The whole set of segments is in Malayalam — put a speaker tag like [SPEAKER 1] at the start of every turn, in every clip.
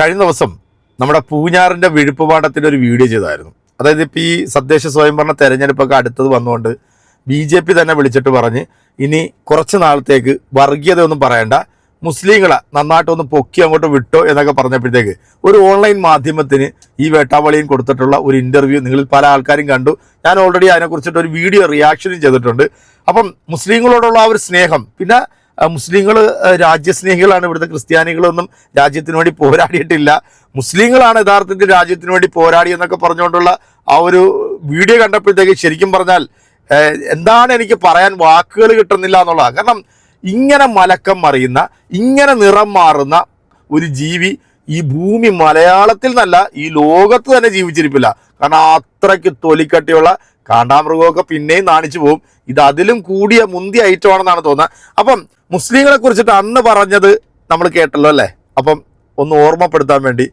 [SPEAKER 1] കഴിഞ്ഞ ദിവസം നമ്മുടെ പൂഞ്ഞാറിൻ്റെ വിഴുപ്പുപാടത്തിൻ്റെ ഒരു വീഡിയോ ചെയ്തായിരുന്നു. അതായത് ഇപ്പോൾ ഈ തദ്ദേശ സ്വയംഭരണ തെരഞ്ഞെടുപ്പൊക്കെ അടുത്തത് വന്നുകൊണ്ട് BJP തന്നെ വിളിച്ചിട്ട് പറഞ്ഞ് ഇനി കുറച്ച് നാളത്തേക്ക് വർഗീയതയൊന്നും പറയണ്ട, മുസ്ലിങ്ങളെ നന്നായിട്ടൊന്ന് പൊക്കി അങ്ങോട്ട് വിട്ടോ എന്നൊക്കെ പറഞ്ഞപ്പോഴത്തേക്ക് ഒരു ഓൺലൈൻ മാധ്യമത്തിന് ഈ വേട്ടാവളിയും കൊടുത്തിട്ടുള്ള ഒരു ഇൻ്റർവ്യൂ നിങ്ങളിൽ പല ആൾക്കാരും കണ്ടു. ഞാൻ ഓൾറെഡി അതിനെക്കുറിച്ചിട്ട് ഒരു വീഡിയോ റിയാക്ഷനും ചെയ്തിട്ടുണ്ട്. അപ്പം മുസ്ലിങ്ങളോടുള്ള ആ ഒരു സ്നേഹം, പിന്നെ മുസ്ലിങ്ങൾ രാജ്യസ്നേഹികളാണ്, ഇവിടുത്തെ ക്രിസ്ത്യാനികളൊന്നും രാജ്യത്തിന് വേണ്ടി പോരാടിയിട്ടില്ല, മുസ്ലിങ്ങളാണ് യഥാർത്ഥത്തിൽ രാജ്യത്തിന് വേണ്ടി പോരാടി എന്നൊക്കെ പറഞ്ഞുകൊണ്ടുള്ള ആ ഒരു വീഡിയോ കണ്ടപ്പോഴത്തേക്ക് ശരിക്കും പറഞ്ഞാൽ എന്താണ് എനിക്ക് പറയാൻ വാക്കുകൾ കിട്ടുന്നില്ല എന്നുള്ളതാണ്. കാരണം ഇങ്ങനെ മലക്കം മറിയുന്ന, ഇങ്ങനെ നിറം മാറുന്ന ഒരു ജീവി ഈ ഭൂമി മലയാളത്തിൽ നിന്നല്ല ഈ ലോകത്ത് തന്നെ ജീവിച്ചിരിപ്പില്ല. കാരണം അത്രയ്ക്ക് തൊലിക്കട്ടിയുള്ള കാണ്ടാമൃഗമൊക്കെ പിന്നെയും നാണിച്ചു പോകും. ഇത് അതിലും കൂടിയ മുന്തിയ ഐറ്റമാണെന്നാണ് തോന്നുന്നത്. അപ്പം മുസ്ലിങ്ങളെ കുറിച്ചിട്ട് അന്ന് പറഞ്ഞത് നമ്മൾ കേട്ടല്ലോ അല്ലേ? അപ്പം ഒന്ന് ഓർമ്മപ്പെടുത്താൻ വേണ്ടി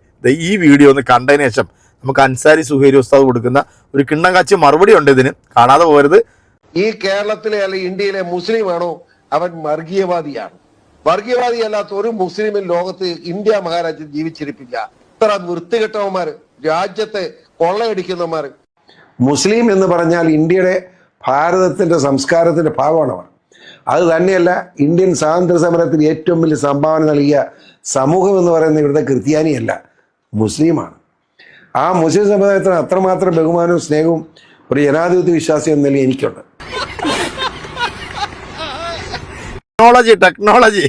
[SPEAKER 1] ഈ വീഡിയോ ഒന്ന് കണ്ടതിന് ശേഷം നമുക്ക് അൻസാരി സുഹൈരി ഉസ്താദ് കൊടുക്കുന്ന ഒരു കിണ്ണം കാച്ചി മറുപടി ഉണ്ട്, ഇതിന് കാണാതെ പോകരുത്.
[SPEAKER 2] ഈ കേരളത്തിലെ അല്ലെങ്കിൽ ഇന്ത്യയിലെ മുസ്ലിം ആണോ അവൻ വർഗീയവാദിയാണ്? വർഗീയവാദി അല്ലാത്ത ഒരു മുസ്ലിമിൻ ലോകത്ത് ഇന്ത്യ മഹാരാജ്യത്ത് ജീവിച്ചിരിപ്പില്ല. ഇത്ര വൃത്തികെട്ടവന്മാർ, രാജ്യത്തെ കൊള്ളയടിക്കുന്നവന്മാർ.
[SPEAKER 3] മുസ്ലിം എന്ന് പറഞ്ഞാൽ ഇന്ത്യയുടെ ഭാരതത്തിന്റെ സംസ്കാരത്തിന്റെ ഭാഗമാണ് അവർ. അത് തന്നെയല്ല, ഇന്ത്യൻ സ്വാതന്ത്ര്യ സമരത്തിന് ഏറ്റവും വലിയ സംഭാവന നൽകിയ സമൂഹം എന്ന് പറയുന്നത് ഇവിടുത്തെ ക്രിസ്ത്യാനിയല്ല, മുസ്ലിമാണ്. ആ മുസ്ലിം സമുദായത്തിന് അത്രമാത്രം ബഹുമാനവും സ്നേഹവും ഒരു ജനാധിപത്യ വിശ്വാസം എന്ന നിലയിൽ എനിക്കുണ്ട്.
[SPEAKER 1] ടെക്നോളജി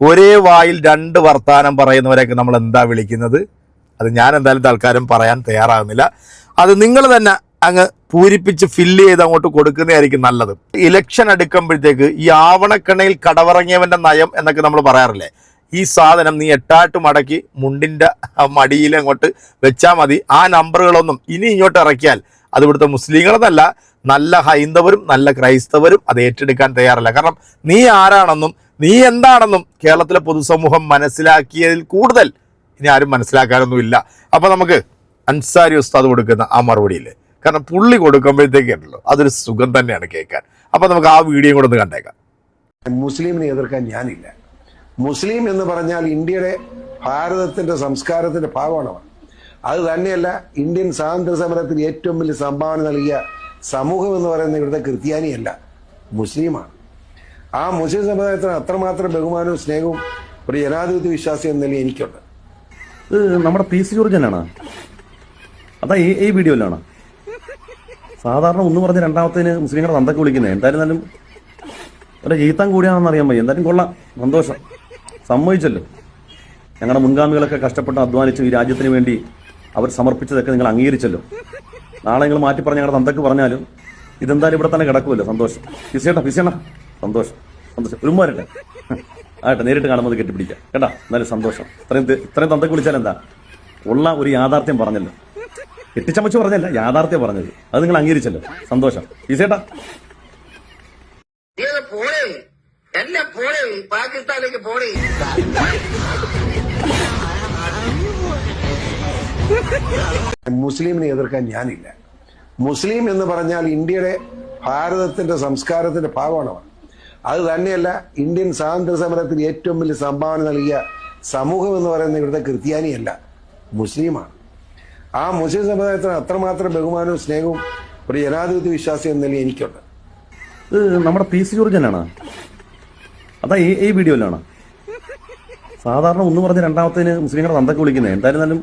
[SPEAKER 1] ഒരേ വായിൽ രണ്ട് വർത്താനം പറയുന്നവരെയൊക്കെ നമ്മൾ എന്താ വിളിക്കുന്നത്? അത് ഞാൻ എന്തായാലും തൽക്കാലം പറയാൻ തയ്യാറാകുന്നില്ല. അത് നിങ്ങൾ തന്നെ അങ്ങ് പൂരിപ്പിച്ച് ഫില്ല് ചെയ്ത് അങ്ങോട്ട് കൊടുക്കുന്നതായിരിക്കും നല്ലത്. ഇലക്ഷൻ അടുക്കുമ്പോഴത്തേക്ക് ഈ ആവണക്കണ്ണയിൽ കടവറങ്ങിയവന്റെ നയം എന്നൊക്കെ നമ്മൾ പറയാറില്ലേ? ഈ സാധനം നീ എട്ടാട്ട് മടക്കി മുണ്ടിൻ്റെ മടിയിൽ അങ്ങോട്ട് വെച്ചാൽ മതി. ആ നമ്പറുകളൊന്നും ഇനി ഇങ്ങോട്ട് ഇറക്കിയാൽ അത് ഇവിടുത്തെ മുസ്ലിങ്ങളെന്നല്ല, നല്ല ഹൈന്ദവരും നല്ല ക്രൈസ്തവരും അത് ഏറ്റെടുക്കാൻ തയ്യാറല്ല. കാരണം നീ ആരാണെന്നും നീ എന്താണെന്നും കേരളത്തിലെ പൊതുസമൂഹം മനസ്സിലാക്കിയതിൽ കൂടുതൽ ഇനി ആരും മനസ്സിലാക്കാനൊന്നുമില്ല. അപ്പം നമുക്ക് അൻസാരി ഉസ്താദ് കൊടുക്കുന്ന ആ മറുപടിയില്ലേ, കാരണം പുള്ളി കൊടുക്കുമ്പോഴത്തേക്കുണ്ടല്ലോ അതൊരു സുഖം തന്നെയാണ് കേൾക്കാൻ. അപ്പം നമുക്ക് ആ വീഡിയോ കൂടെ ഒന്ന് കണ്ടേക്കാം.
[SPEAKER 3] മുസ്ലിമിനെ എതിർക്കാൻ ഞാനില്ല. മുസ്ലിം എന്ന് പറഞ്ഞാൽ ഇന്ത്യയുടെ ഭാരതത്തിന്റെ സംസ്കാരത്തിന്റെ ഭാഗമാണ് അവർ. അത് തന്നെയല്ല, ഇന്ത്യൻ സ്വാതന്ത്ര്യ സമരത്തിന് ഏറ്റവും വലിയ സംഭാവന നൽകിയ സമൂഹം എന്ന് പറയുന്നത് ഇവിടുത്തെ ക്രിസ്ത്യാനിയല്ല, മുസ്ലിമാണ്. ആ മുസ്ലിം സമുദായത്തിന് അത്രമാത്രം ബഹുമാനവും സ്നേഹവും ഒരു ജനാധിപത്യ വിശ്വാസം എന്ന നിലയിൽ എനിക്കുണ്ട്.
[SPEAKER 4] ഇത് നമ്മുടെ PC ജോർജനാണ്. അതാ ഈ വീഡിയോയിലാണ്. സാധാരണ ഒന്ന് പറഞ്ഞ് രണ്ടാമത്തേന് മുസ്ലിങ്ങളുടെ തന്തൊക്കെ വിളിക്കുന്നത്. എന്തായിരുന്നാലും ഒരു ജീത്താൻ കൂടിയാണെന്ന് അറിയാൻ വയ്യ. എന്തായാലും കൊള്ളാം, സന്തോഷം, സമ്മതിച്ചല്ലോ. ഞങ്ങളുടെ മുൻഗാമികളൊക്കെ കഷ്ടപ്പെട്ട് അധ്വാനിച്ചു ഈ രാജ്യത്തിന് വേണ്ടി അവർ സമർപ്പിച്ചതൊക്കെ നിങ്ങൾ അംഗീകരിച്ചല്ലോ. നാളെ നിങ്ങൾ മാറ്റി പറഞ്ഞ ഞങ്ങളുടെ തന്തക്ക് പറഞ്ഞാലും ഇതെന്തായാലും ഇവിടെ തന്നെ കിടക്കുമല്ലോ. സന്തോഷം. ഫിസിയണ സന്തോഷം, സന്തോഷം. ഒരുമാരല്ലേ ആട്ടെ, നേരിട്ട് കാണുമ്പോൾ കെട്ടിപ്പിടിക്കാം കേട്ടാ. എന്നാലും സന്തോഷം. ഇത്രയും തന്തക്ക് വിളിച്ചാൽ എന്താ, ഉള്ള ഒരു യാഥാർത്ഥ്യം പറഞ്ഞല്ലോ. കെട്ടിച്ചമച്ച് പറഞ്ഞല്ല, യാഥാർത്ഥ്യം പറഞ്ഞത്. അത് നിങ്ങൾ അംഗീകരിച്ചല്ലോ. സന്തോഷം. ഫിസിയേട്ടാ
[SPEAKER 2] പാകിസ്ഥാനിലേക്ക് പോണേ.
[SPEAKER 3] മുസ്ലിമിനെ എതിർക്കാൻ ഞാനില്ല. മുസ്ലിം എന്ന് പറഞ്ഞാൽ ഇന്ത്യയുടെ ഭാരതത്തിന്റെ സംസ്കാരത്തിന്റെ ഭാഗമാണ് അവർ. അത് തന്നെയല്ല, ഇന്ത്യൻ സ്വാതന്ത്ര്യ സമരത്തിന് ഏറ്റവും വലിയ സംഭാവന നൽകിയ സമൂഹം എന്ന് പറയുന്നത് ഇവിടുത്തെ ക്രിസ്ത്യാനിയല്ല, മുസ്ലിമാണ്. ആ മുസ്ലിം സമുദായത്തിന് അത്രമാത്രം ബഹുമാനവും സ്നേഹവും ഒരു ജനാധിപത്യ വിശ്വാസം എന്ന നിലയിൽ എനിക്കുണ്ട്.
[SPEAKER 4] ഇത് നമ്മുടെ PC ജോർജനാണ്. അതാ ഈ വീഡിയോയിലാണ്. സാധാരണ ഒന്ന് പറഞ്ഞ് രണ്ടാമത്തേന് മുസ്ലിങ്ങളുടെ തന്തൊക്കെ വിളിക്കുന്നത്. എന്തായിരുന്നാലും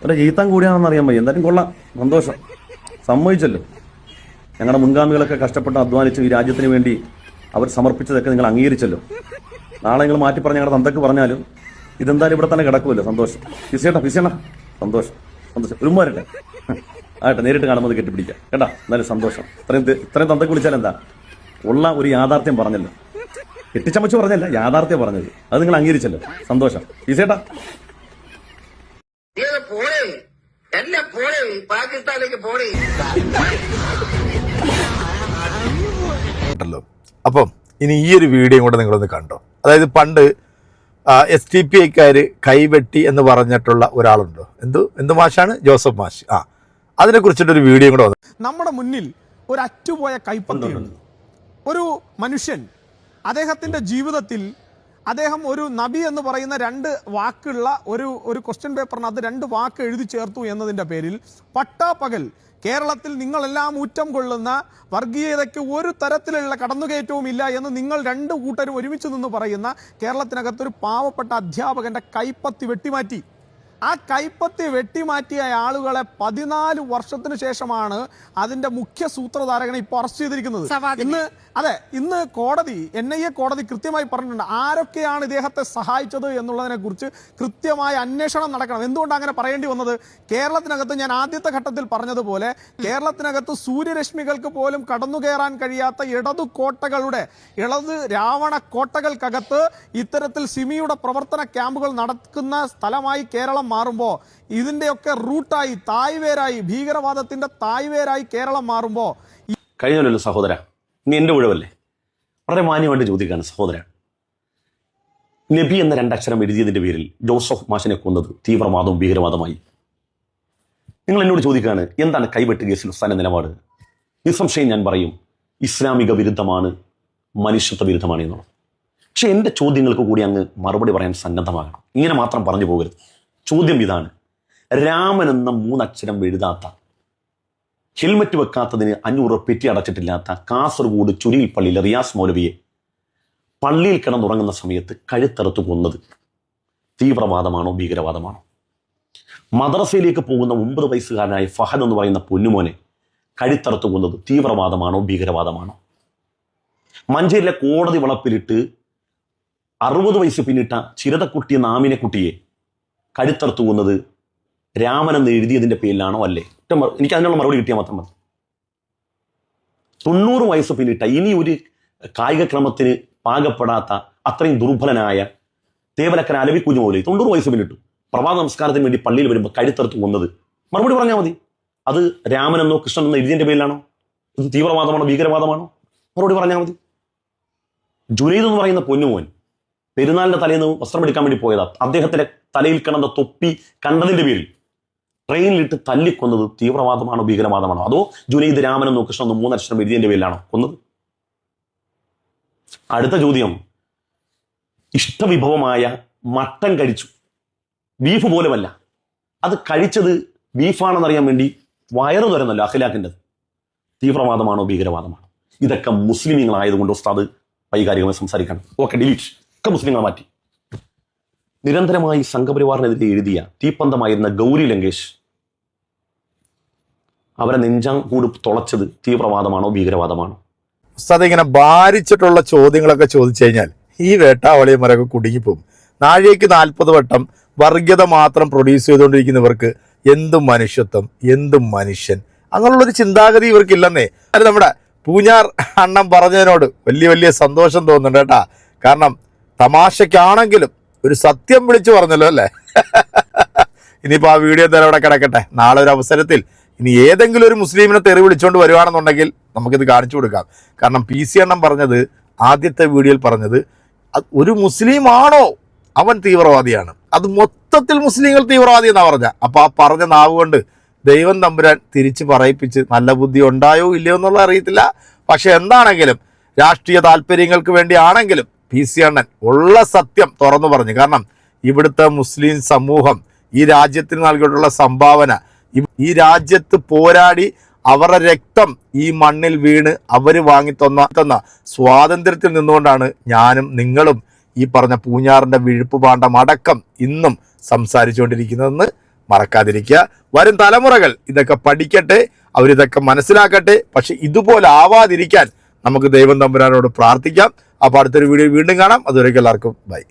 [SPEAKER 4] ഒരു ജീത്താൻ കൂടിയാണെന്ന് അറിയാൻ വയ്യ. എന്തായാലും കൊള്ളാം, സന്തോഷം, സമ്മതിച്ചല്ലോ. ഞങ്ങളുടെ മുൻഗാമികളൊക്കെ കഷ്ടപ്പെട്ട് അധ്വാനിച്ചു ഈ രാജ്യത്തിന് വേണ്ടി അവർ സമർപ്പിച്ചതൊക്കെ നിങ്ങൾ അംഗീകരിച്ചല്ലോ. നാളെ നിങ്ങൾ മാറ്റി പറഞ്ഞ ഞങ്ങളുടെ തന്തക്ക് പറഞ്ഞാലും ഇതെന്തായാലും ഇവിടെ തന്നെ കിടക്കുമല്ലോ. സന്തോഷം. ഫിസിയണ സന്തോഷം, സന്തോഷം. ഒരുമാരല്ലേ ആട്ടെ, നേരിട്ട് കാണുമ്പോൾ കെട്ടിപ്പിടിക്കാം കേട്ടാ. എന്നാലും സന്തോഷം. ഇത്രയും തന്തക്ക് വിളിച്ചാൽ എന്താ, ഉള്ള ഒരു യാഥാർത്ഥ്യം പറഞ്ഞല്ലോ. കെട്ടിച്ചമച്ച് പറഞ്ഞല്ല, യാഥാർത്ഥ്യം പറഞ്ഞത്. അത് നിങ്ങൾ അംഗീകരിച്ചല്ലോ. സന്തോഷം. ഫിസിയേട്ടാ
[SPEAKER 2] പാകിസ്ഥാനിലേക്ക് പോണേ.
[SPEAKER 1] അപ്പം ഇനി ഈ ഒരു വീഡിയോ കൂടെ നിങ്ങളൊന്ന് കണ്ടോ. അതായത് പണ്ട് SDPIക്കാർ കൈവെട്ടി എന്ന് പറഞ്ഞിട്ടുള്ള ഒരാളുണ്ടോ, എന്ത് മാഷാണ്, ജോസഫ് മാഷ്. അതിനെ കുറിച്ചിട്ടൊരു വീഡിയോ കൂടെ വന്നു.
[SPEAKER 5] നമ്മുടെ മുന്നിൽ ഒരു അറ്റുപോയ കൈപ്പത്തിയുണ്ട്. ഒരു മനുഷ്യൻ അദ്ദേഹത്തിന്റെ ജീവിതത്തിൽ അദ്ദേഹം ഒരു നബി എന്ന് പറയുന്ന 2 വാക്കുള്ള ഒരു ക്വസ്റ്റ്യൻ പേപ്പറിനകത്ത് 2 വാക്ക് എഴുതി ചേർത്തു എന്നതിൻ്റെ പേരിൽ പട്ടാപ്പകൽ കേരളത്തിൽ നിങ്ങളെല്ലാം ഊറ്റം കൊള്ളുന്ന വർഗീയതയ്ക്ക് ഒരു തരത്തിലുള്ള കടന്നുകയറ്റവും ഇല്ല എന്ന് നിങ്ങൾ 2 കൂട്ടരും ഒരുമിച്ച് നിന്ന് പറയുന്ന കേരളത്തിനകത്തൊരു പാവപ്പെട്ട അധ്യാപകന്റെ കൈപ്പത്തി വെട്ടിമാറ്റി. ആ കൈപ്പത്തി വെട്ടിമാറ്റിയ ആളുകളെ 14 വർഷത്തിന് ശേഷമാണ് അതിന്റെ മുഖ്യ സൂത്രധാരകനെ ഇപ്പോൾ അറസ്റ്റ് ചെയ്തിരിക്കുന്നത്. ഇന്ന് കോടതി NIA കോടതി കൃത്യമായി പറഞ്ഞിട്ടുണ്ട് ആരൊക്കെയാണ് ഇദ്ദേഹത്തെ സഹായിച്ചത് എന്നുള്ളതിനെ കുറിച്ച് കൃത്യമായ അന്വേഷണം നടക്കണം. എന്തുകൊണ്ടാണ് അങ്ങനെ പറയേണ്ടി വന്നത്? കേരളത്തിനകത്ത് ഞാൻ ആദ്യത്തെ ഘട്ടത്തിൽ പറഞ്ഞതുപോലെ കേരളത്തിനകത്ത് സൂര്യരശ്മികൾക്ക് പോലും കടന്നു കയറാൻ കഴിയാത്ത ഇടത് രാവണ കോട്ടകൾക്കകത്ത് ഇത്തരത്തിൽ സിമിയുടെ പ്രവർത്തന ക്യാമ്പുകൾ നടക്കുന്ന സ്ഥലമായി കേരളം മാറുമ്പോൾ, ഇതിന്റെയൊക്കെ റൂട്ടായി തായ്വേരായി ഭീകരവാദത്തിന്റെ തായ്വേരായി കേരളം മാറുമ്പോൾ
[SPEAKER 4] കഴിഞ്ഞല്ലോ സഹോദര, നീ എൻ്റെ ഒഴിവല്ലേ? വളരെ മാന്യമായിട്ട് ചോദിക്കുകയാണ് സഹോദര. നബി എന്ന 2 അക്ഷരം എഴുതിയതിൻ്റെ പേരിൽ ജോസഫ് മാഷിനെ കൊന്നത് തീവ്രവാദവും ഭീകരവാദമായി. നിങ്ങൾ എന്നോട് ചോദിക്കുകയാണ് എന്താണ് കൈവെട്ട് കേസിൽ ഉസ്താദിന്റെ നിലപാട്? നിസ്സംശയം ഞാൻ പറയും ഇസ്ലാമിക വിരുദ്ധമാണ്, മനുഷ്യത്വ വിരുദ്ധമാണ് എന്നുള്ളത്. പക്ഷെ എൻ്റെ ചോദ്യങ്ങൾക്ക് കൂടി അങ്ങ് മറുപടി പറയാൻ സന്നദ്ധമാകണം. ഇങ്ങനെ മാത്രം പറഞ്ഞു പോകരുത്. ചോദ്യം ഇതാണ്: രാമൻ എന്ന 3 അക്ഷരം എഴുതാത്ത, ഹെൽമറ്റ് വെക്കാത്തതിന് 500 പെറ്റി അടച്ചിട്ടില്ലാത്ത കാസർഗോഡ് ചുരിയിൽ പള്ളിയിലെ റിയാസ് മൗലവിയെ പള്ളിയിൽ കിടന്നുറങ്ങുന്ന സമയത്ത് കഴുത്തറുത്ത് കൊന്നത് തീവ്രവാദമാണോ ഭീകരവാദമാണോ? മദ്രസയിലേക്ക് പോകുന്ന 9 വയസ്സുകാരനായ ഫഹദ് എന്ന് പറയുന്ന പൊന്നുമോനെ കഴുത്തറുത്ത് കൊന്നത് തീവ്രവാദമാണോ ഭീകരവാദമാണോ? മഞ്ചേരിയിലെ കോടതി വളപ്പിലിട്ട് 60 വയസ്സ് പിന്നിട്ട ചിരതക്കുട്ടി എന്ന ആമിനെ കുട്ടിയെ കഴുത്തറുത്ത് കൊന്നത് രാമൻ എന്ന് എഴുതിയതിന്റെ പേരിലാണോ അല്ലേ? എനിക്ക് അതിനുള്ള മറുപടി കിട്ടിയാൽ മാത്രം മതി. 90 വയസ്സ് പിന്നിട്ട ഇനി ഒരു കായിക ക്രമത്തിന് പാകപ്പെടാത്ത അത്രയും ദുർബലനായ തേവലക്കര അലവി കുഞ്ഞു മൗലവി 90 വയസ്സ് പിന്നിട്ടു പ്രഭാത നമസ്കാരത്തിന് വേണ്ടി പള്ളിയിൽ വരുമ്പോൾ കഴുത്തറുത്ത് കൊന്നത്. മറുപടി പറഞ്ഞാൽ മതി. അത് രാമനെന്നോ കൃഷ്ണനെന്നോ എഴുതിയതിന്റെ പേരിലാണോ? ഇത് തീവ്രവാദമാണോ ഭീകരവാദമാണോ? മറുപടി പറഞ്ഞാൽ മതി. ജുനൈദ് എന്ന് പറയുന്ന പൊന്നുമോൻ പെരുന്നാളിന്റെ തലേന്ന് വസ്ത്രം എടുക്കാൻ വേണ്ടി പോയതാ. അദ്ദേഹത്തിന്റെ തലയിൽ കിടന്ന തൊപ്പി കണ്ടതിന്റെ പേരിൽ ട്രെയിനിലിട്ട് തല്ലിക്കൊന്നത് തീവ്രവാദമാണോ ഭീകരവാദമാണോ? അതോ ജുനൈദ് രാമനെന്നോ കൃഷ്ണനെന്നോ 3 അക്ഷരം എഴുതിയതിന്റെ പേരിലാണോ കൊന്നത്? അടുത്ത ചോദ്യം: ഇഷ്ടവിഭവമായ മട്ടൻ കഴിച്ചു, ബീഫ് പോലുമല്ല, അത് കഴിച്ചത് ബീഫാണെന്നറിയാൻ വേണ്ടി വയറു തുറന്നല്ലോ അഖിലാഖിൻ്റെത്. തീവ്രവാദമാണോ ഭീകരവാദമാണോ? ഇതൊക്കെ മുസ്ലിമീങ്ങളായതുകൊണ്ട് ഉസ്താദ് വൈകാരികമായി സംസാരിക്കണം. Okay, delete. ഒക്കെ മുസ്ലിങ്ങൾ മാറ്റി. നിരന്തരമായി സംഘപരിവാറിനെതിരെ എഴുതിയ തീപ്പന്തമായിരുന്ന ഗൗരി ലങ്കേഷ് അവരെ നെഞ്ചാം കൂട് തുളച്ചത് തീവ്രവാദമാണോ ഭീകരവാദമാണോ?
[SPEAKER 1] ഉസ്താദ് ഇങ്ങനെ ഭാരിച്ചിട്ടുള്ള ചോദ്യങ്ങളൊക്കെ ചോദിച്ചു കഴിഞ്ഞാൽ ഈ വേട്ടാവളിയന്മാരൊക്കെ കുടുങ്ങിപ്പോകും. നാഴികയ്ക്ക് 40 വട്ടം വർഗീയത മാത്രം പ്രൊഡ്യൂസ് ചെയ്തുകൊണ്ടിരിക്കുന്നവർക്ക് എന്തും മനുഷ്യത്വം, എന്തും മനുഷ്യൻ, അങ്ങനെയുള്ളൊരു ചിന്താഗതി ഇവർക്കില്ലെന്നേ. അത് നമ്മുടെ പൂഞ്ഞാർ അണ്ണൻ പറഞ്ഞതിനോട് വലിയ സന്തോഷം തോന്നുന്നുണ്ട് കേട്ടാ. കാരണം തമാശക്കാണെങ്കിലും ഒരു സത്യം വിളിച്ചു പറഞ്ഞല്ലോ അല്ലേ. ഇനിയിപ്പോൾ ആ വീഡിയോ എന്തായാലും അവിടെ കിടക്കട്ടെ. നാളെ ഒരു അവസരത്തിൽ ഇനി ഏതെങ്കിലും ഒരു മുസ്ലിമിനെ തെറി വിളിച്ചുകൊണ്ട് വരുവാണെന്നുണ്ടെങ്കിൽ നമുക്കിത് കാണിച്ചു കൊടുക്കാം. കാരണം PC അണ്ണൻ പറഞ്ഞത്, ആദ്യത്തെ വീഡിയോയിൽ പറഞ്ഞത്, ഒരു മുസ്ലിം ആണോ അവൻ തീവ്രവാദിയാണ്, അത് മൊത്തത്തിൽ മുസ്ലിങ്ങൾ തീവ്രവാദി എന്നാ പറഞ്ഞ. അപ്പൊ ആ പറഞ്ഞ നാവ് കൊണ്ട് ദൈവം തമ്പുരാൻ തിരിച്ച് പറയിപ്പിച്ച് നല്ല ബുദ്ധി ഉണ്ടായോ ഇല്ലയോ എന്നുള്ളത് അറിയത്തില്ല. പക്ഷെ എന്താണെങ്കിലും രാഷ്ട്രീയ താല്പര്യങ്ങൾക്ക് വേണ്ടി ആണെങ്കിലും PC അണ്ണൻ ഉള്ള സത്യം തുറന്നു പറഞ്ഞു. കാരണം ഇവിടുത്തെ മുസ്ലിം സമൂഹം ഈ രാജ്യത്തിന് നൽകിയിട്ടുള്ള സംഭാവന, ഈ രാജ്യത്ത് പോരാടി അവരുടെ രക്തം ഈ മണ്ണിൽ വീണ് അവർ വാങ്ങിത്തന്ന സ്വാതന്ത്ര്യത്തിൽ നിന്നുകൊണ്ടാണ് ഞാനും നിങ്ങളും ഈ പറഞ്ഞ പൂഞ്ഞാറിന്റെ വിഴുപ്പുപാണ്ഡം അടക്കം ഇന്നും സംസാരിച്ചുകൊണ്ടിരിക്കുന്നതെന്ന് മറക്കാതിരിക്കുക. വരും തലമുറകൾ ഇതൊക്കെ പഠിക്കട്ടെ, അവരിതൊക്കെ മനസ്സിലാക്കട്ടെ. പക്ഷെ ഇതുപോലെ ആവാതിരിക്കാൻ നമുക്ക് ദൈവം തമ്പുരാനോട് പ്രാർത്ഥിക്കാം. അപ്പോൾ അടുത്തൊരു വീഡിയോ വീണ്ടും കാണാം. അതുവരേക്കും എല്ലാവർക്കും ബൈ.